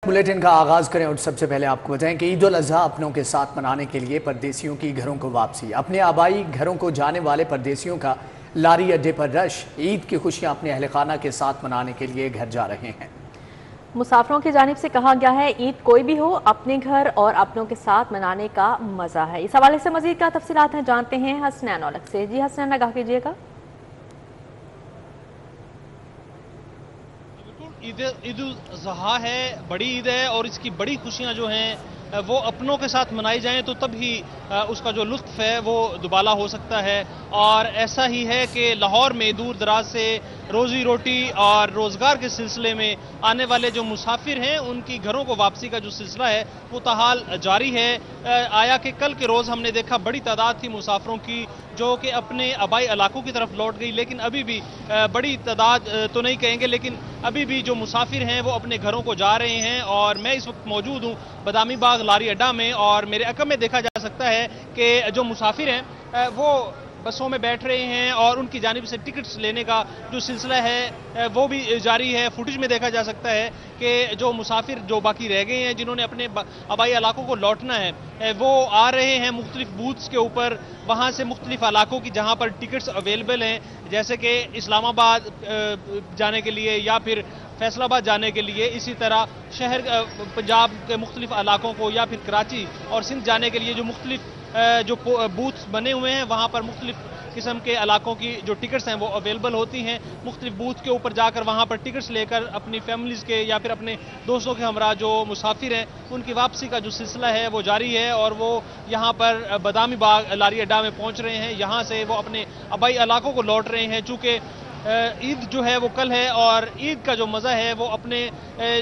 Bulletin का आगाज करें और सबसे पहले आपको बताएं कि ईद उल अजहा अपनों के साथ मनाने के लिए परदेसियों की घरों को वापसी। अपने आबाई घरों को जाने वाले परदेसियों का लारी अड्डे पर रश। ईद की खुशियां अपने अहल खाना के साथ मनाने के लिए घर जा रहे हैं। मुसाफिरों की जानिब से कहा गया है, ईद कोई भी हो, अपने घर और अपनों के साथ मनाने का मजा है। इस हवाले से मजीद क्या तफसीलात हैं जानते हैं हसनैन औलख से। जी हसनैन, आगाह कीजिएगा। ईद उल अज़हा है, बड़ी ईद है और इसकी बड़ी खुशियां जो हैं वो अपनों के साथ मनाई जाएं तो तब ही उसका जो लुत्फ़ है वो दुबाला हो सकता है। और ऐसा ही है कि लाहौर में दूर दराज से रोज़ी रोटी और रोज़गार के सिलसिले में आने वाले जो मुसाफिर हैं उनकी घरों को वापसी का जो सिलसिला है वो ताहाल जारी है। आया कि कल के रोज़ हमने देखा बड़ी तादाद थी मुसाफिरों की जो कि अपने आबाई इलाकों की तरफ लौट गई, लेकिन अभी भी बड़ी तादाद तो नहीं कहेंगे, लेकिन अभी भी जो मुसाफिर हैं वो अपने घरों को जा रहे हैं। और मैं इस वक्त मौजूद हूँ बदामी बाग लारी अड्डा में और मेरे अकब में देखा जा सकता है कि जो मुसाफिर हैं वो बसों में बैठ रहे हैं और उनकी जानिब से टिकट्स लेने का जो सिलसिला है वो भी जारी है। फुटेज में देखा जा सकता है कि जो मुसाफिर जो बाकी रह गए हैं जिन्होंने अपने आबाई इलाकों को लौटना है वो आ रहे हैं मुख्तलिफ बूथ्स के ऊपर, वहाँ से मुख्तलिफ इलाकों की जहाँ पर टिकट्स अवेलेबल हैं, जैसे कि इस्लामाबाद जाने के लिए या फिर फैसलाबाद जाने के लिए, इसी तरह शहर पंजाब के मुख्तलिफ इलाकों को या फिर कराची और सिंध जाने के लिए जो मुख्तलिफ जो बूथ्स बने हुए हैं वहाँ पर मुख्तलिफ किस्म के इलाकों की जो टिकट्स हैं वो अवेलेबल होती हैं। मुख्तलिफ बूथ के ऊपर जाकर वहाँ पर टिकट्स लेकर अपनी फैमिलीज़ के या फिर अपने दोस्तों के हमरा जो मुसाफिर हैं उनकी वापसी का जो सिलसिला है वो जारी है और वो यहाँ पर बदामी बाग लारी अड्डा में पहुँच रहे हैं। यहाँ से वो अपने आबाई इलाकों को लौट रहे हैं। चूँकि ईद जो है वो कल है और ईद का जो मज़ा है वो अपने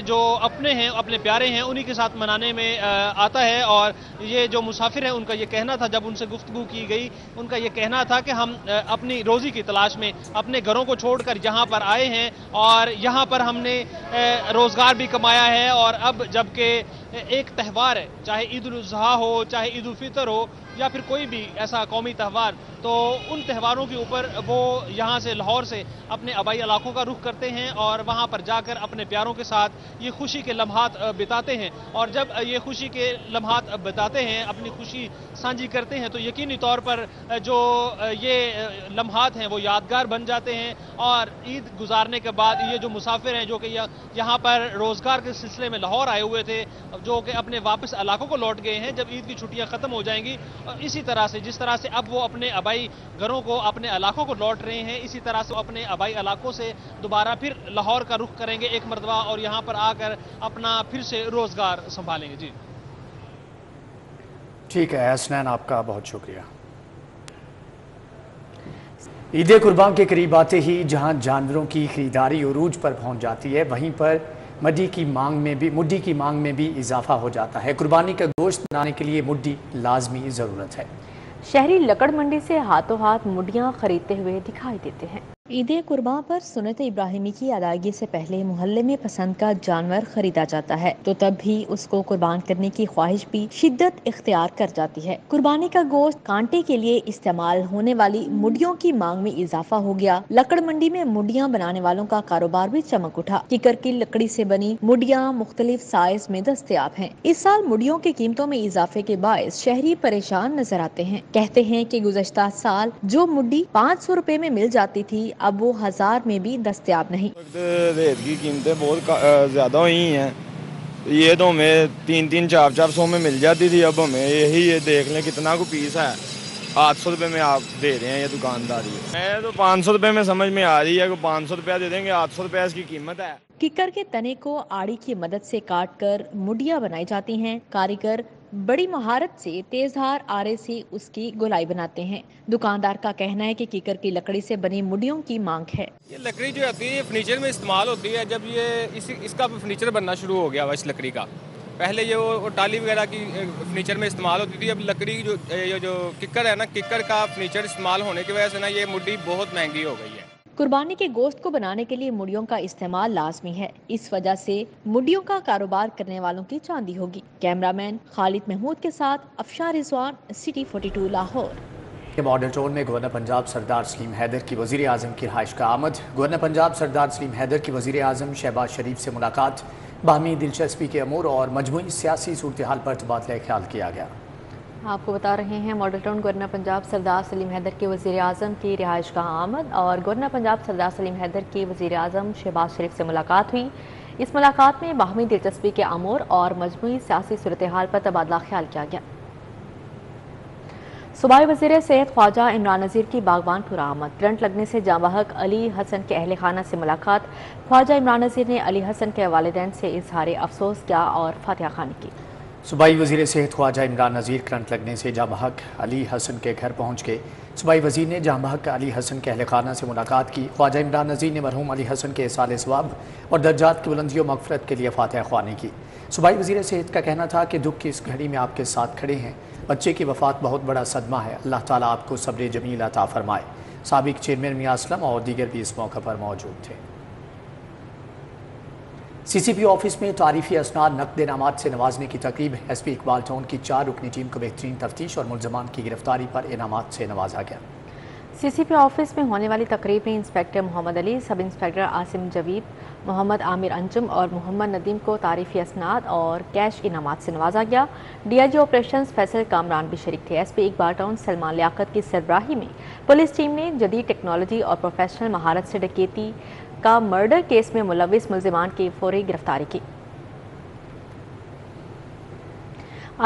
जो अपने हैं, अपने प्यारे हैं, उन्हीं के साथ मनाने में आता है। और ये जो मुसाफिर हैं उनका ये कहना था, जब उनसे गुफ्तगू की गई, उनका ये कहना था कि हम अपनी रोज़ी की तलाश में अपने घरों को छोड़कर यहाँ पर आए हैं और यहाँ पर हमने रोज़गार भी कमाया है। और अब जबकि एक त्यौहार है, चाहे ईद उल अज़हा हो, चाहे ईद उल फितर हो या फिर कोई भी ऐसा कौमी त्यौहार, तो उन त्योहारों के ऊपर वो यहाँ से लाहौर से अपने आबाई इलाकों का रुख करते हैं और वहाँ पर जाकर अपने प्यारों के साथ ये खुशी के लम्हात बिताते हैं। और जब ये खुशी के लम्हात बिताते हैं, अपनी खुशी साझी करते हैं, तो यकीनी तौर पर जो ये लम्हात हैं वो यादगार बन जाते हैं। और ईद गुजारने के बाद ये जो मुसाफिर हैं जो कि यहाँ पर रोज़गार के सिलसिले में लाहौर आए हुए थे, जो कि अपने वापस इलाकों को लौट गए हैं, जब ईद की छुट्टियाँ ख़त्म हो जाएंगी, इसी तरह से जिस तरह से अब वो अपने आबाई घरों को, अपने इलाकों को लौट रहे हैं, इसी तरह से अपने आबाई इलाकों से दोबारा फिर लाहौर का रुख करेंगे एक मरतबा और यहाँ पर आकर अपना फिर से रोजगार संभालेंगे। जी ठीक है हसनैन, आपका बहुत शुक्रिया। ईद कुर्बान के करीब आते ही जहां जानवरों की खरीदारी उरूज पर पहुंच जाती है, वहीं पर मुड्डी की मांग में भी इजाफा हो जाता है। कुर्बानी का गोश्त बनाने के लिए मुड्डी लाजमी ज़रूरत है। शहरी लकड़ मंडी से हाथों हाथ मुड्डियाँ खरीदते हुए दिखाई देते हैं। ईद कुर्बान पर सुन्नत इब्राहिमी की अदायगी से पहले मोहल्ले में पसंद का जानवर खरीदा जाता है, तो तब भी उसको कुर्बान करने की ख्वाहिश भी शिद्दत इख्तियार कर जाती है। कुर्बानी का गोश्त कांटे के लिए इस्तेमाल होने वाली मुड्डियों की मांग में इजाफा हो गया। लकड़ मंडी में मुड्डियाँ बनाने वालों का कारोबार भी चमक उठा। किकर की लकड़ी से बनी मुड्डियाँ मुख्तलिफ साइज में दस्तयाब हैं। इस साल मुड्डियों की कीमतों में इजाफे के बायस शहरी परेशान नजर आते हैं। कहते हैं कि गुज़श्ता साल जो मुड्डी 500 रुपए में मिल जाती थी, अब वो 1000 में भी दस्तयाब नहीं। रेत की कीमतें बहुत ज्यादा हुई हैं। ये तो हमें 300-400 में मिल जाती थी, अब हमें ये देख लें कितना को पीस है, 800 रुपये में आप दे रहे हैं ये दुकानदारी। मैं तो 500 रुपये में समझ में आ रही है कि 500 रुपया दे देंगे, 800 रुपया इसकी कीमत है। किकर के तने को आड़ी की मदद से काटकर मुड्डियाँ बनाई जाती हैं। कारीगर बड़ी महारत से तेजधार आरे से उसकी गोलाई बनाते हैं। दुकानदार का कहना है कि किकर की लकड़ी से बनी मुड्डियों की मांग है। ये लकड़ी जो होती है ये फर्नीचर में इस्तेमाल होती है। जब ये इसका फर्नीचर बनना शुरू हो गया हुआ इस लकड़ी का, पहले ये वो टाली वगैरह की फर्नीचर में इस्तेमाल होती थी। अब लकड़ी जो किकर है ना, किकर का फर्नीचर इस्तेमाल होने की वजह से ना ये मुड्डी बहुत महंगी हो गई है। कुर्बानी के गोश्त को बनाने के लिए मुड्डियों का इस्तेमाल लाजमी है। इस वजह से मुड्डियों का कारोबार करने वालों की चांदी होगी। कैमरामैन खालिद महमूद के साथ Afshar Rizwan, city 42 Lahore. Model town में गवर्नर पंजाब सरदार सलीम हैदर की वज़ीर आज़म की रिहाइश का आमद। गवर्नर पंजाब सरदार सलीम हैदर की वज़ीर आज़म शहबाज शरीफ से मुलाकात। बाहमी दिलचस्पी के अमूर और मजमूई सियासी सूरत हाल पर तबादला ख्याल किया गया। आपको बता रहे हैं model town governor Punjab Sardar Saleem Haider के वज़ीर आज़म की रिहाइश गाह आमद और गवर्नर पंजाब सरदार सलीम हैदर के वज़ीर आज़म शहबाज शरीफ से मुलाकात हुई। इस मुलाकात में बाहमी दिलचस्पी के अमूर और मजमूई सियासी सूरत हाल पर तबादला ख्याल किया गया। सूबाई वज़ीर सेहत ख्वाजा इमरान नज़ीर की बागबानपुर आमद। करंट लगने से जांबहक अली हसन के अहल खाना से मुलाकात। ख्वाजा इमरान नज़ीर ने अली हसन के वालिदैन से इजहार अफसोस किया और फातिहा खानी की। सूबाई वज़ीर सेहत ख्वाजा इमरान नज़ीर करंट लगने से जांबहक अली हसन के घर पहुँच गए। सूबाई वज़ीर ने जांबहक अली हसन के अहल खाना से मुलाकात की। ख्वाजा इमरान नज़ीर ने मरहूम अली हसन के इसाले सवाब और दर्जात की बुलंदी और मग़फ़िरत के लिए फातिहा ख्वानी की। सूबाई वज़ीर सेहत का कहना था कि दुख की इस घड़ी में आपके साथ खड़े हैं। बच्चे की वफ़ात बहुत बड़ा सदमा है, अल्लाह ताला आपको सब्र जमील अता फरमाए। साबिक चेयरमैन मियां असलम और दीगर भी इस मौके पर मौजूद थे। CCP ऑफिस में तारीफी असनाद नकद इनामात से नवाजने की तकरीब। SP इकबाल टाउन की 4 रुकनी टीम को बेहतरीन तफ्तीश और मुलजमान की गिरफ्तारी पर इनामात से नवाजा गया। CCP ऑफिस में होने वाली तकरीब में inspector Mohammad Ali, sub inspector Asim Javed, Mohammad Aamir Anjum और मोहम्मद नदीम को तारीफी असनाद और कैश इनामात से नवाजा गया। DIG ऑपरेशंस फैसल कामरान भी शरीक थे। SP इकबाल टाउन सलमान लियाकत की सरबराही में पुलिस टीम ने जदीद टेक्नोलॉजी और प्रोफेशनल महारत से डकैती का मर्डर केस में मुलविस मुलजिमान की फौरी गिरफ्तारी की।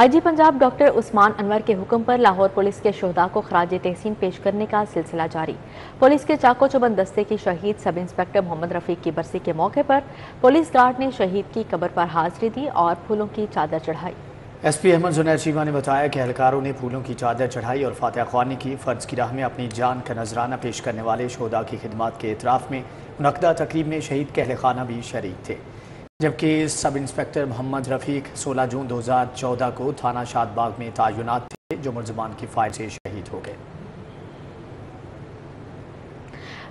IG पंजाब डॉक्टर उस्मान अनवर के हुक्म पर लाहौर पुलिस के शोहदा को खराज तहसीन पेश करने का सिलसिला जारी। पुलिस के चाको चौबंद दस्ते की शहीद सब इंस्पेक्टर मोहम्मद रफीक की बरसी के मौके पर पुलिस गार्ड ने शहीद की कब्र पर हाजिरी दी और फूलों की चादर चढ़ाई। SP अहमद जुनैद चीमा ने बताया कि एहलकारों ने फूलों की चादर चढ़ाई और फातिहा ख्वानी की। फ़र्ज की राह में अपनी जान का नजराना पेश करने वाले शोहदा की खिदमत के एतराफ़ में मुनक़दा तकरीब में शहीद के अहल खाना भी शरीक थे। जबकि सब इंस्पेक्टर मोहम्मद रफ़ीक 16 जून 2014 को थाना शादबाग में तैनात थे, जो मुलज़मान की फायर से शहीद हो गए।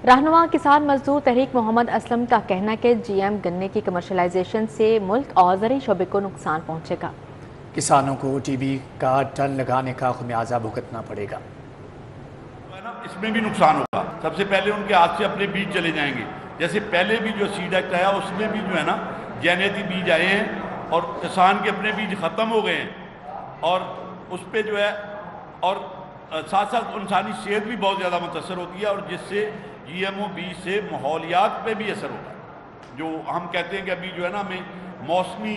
रहनुमा किसान मजदूर तहरीक मोहम्मद असलम का कहना है कि GM गन्ने की कमर्शलाइजेशन से मुल्क और ज़रूरी शोबे को नुकसान पहुँचेगा। किसानों को TB का टन लगाने का खुमियाजा भुगतना पड़ेगा। इसमें भी नुकसान होगा। सबसे पहले उनके हाथ से अपने बीज चले जाएंगे। जैसे पहले भी जो सीड एक्ट आया उसमें भी जो है ना जैनेती बीज आए हैं और किसान के अपने बीज ख़त्म हो गए हैं और उस पर जो है और साथ साथ इंसानी सेहत भी बहुत ज़्यादा मुतासर होती है और जिससे GMO बीज से माहौलियात पे भी असर होता है। जो हम कहते हैं कि अभी जो है ना हमें मौसमी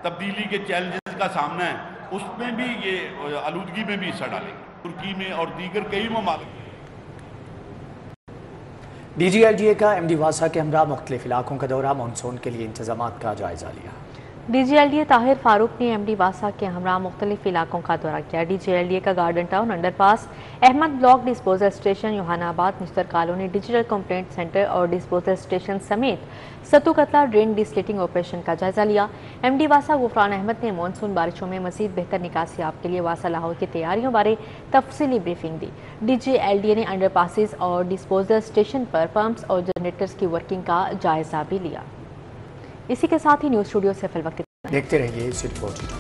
तब्दीली के चैलेंजेस का सामना है, उसमें भी ये आलूदगी में भी असर डालेंगे। तुर्की में और दीगर कई ममालिक। DG LGA का MD वासा के हमरा मुख्तलिफ इलाकों का दौरा। मानसून के लिए इंतजामात का जायजा लिया। DG LDA ताहिर फारूक ने MD वासा के हमरा मुख्तलिफ इलाकों का दौरा किया। DG LDA का garden town, underpass, Ahmad block, disposal station, Youhanabad, मुश्तर कॉलोनी, डिजिटल कंप्लेंट सेंटर और डिस्पोजल स्टेशन समेत सतु कतला ड्रेन डिस्लेटिंग ऑपरेशन का जायजा लिया। MD वासा गुफरान अहमद ने मानसून बारिशों में मजीद बेहतर निकासी याब के लिए वासा लाहौर की तैयारियों बारे तफसीली ब्रीफिंग दी। DG LDA ने अंडरपासिस और डिस्पोजल स्टेशन पर पंप्स और जनरेटर्स की वर्किंग का जायजा भी लिया। इसी के साथ ही न्यूज़ स्टूडियो से फिल वक्त देखते रहिए इस रिपोर्ट।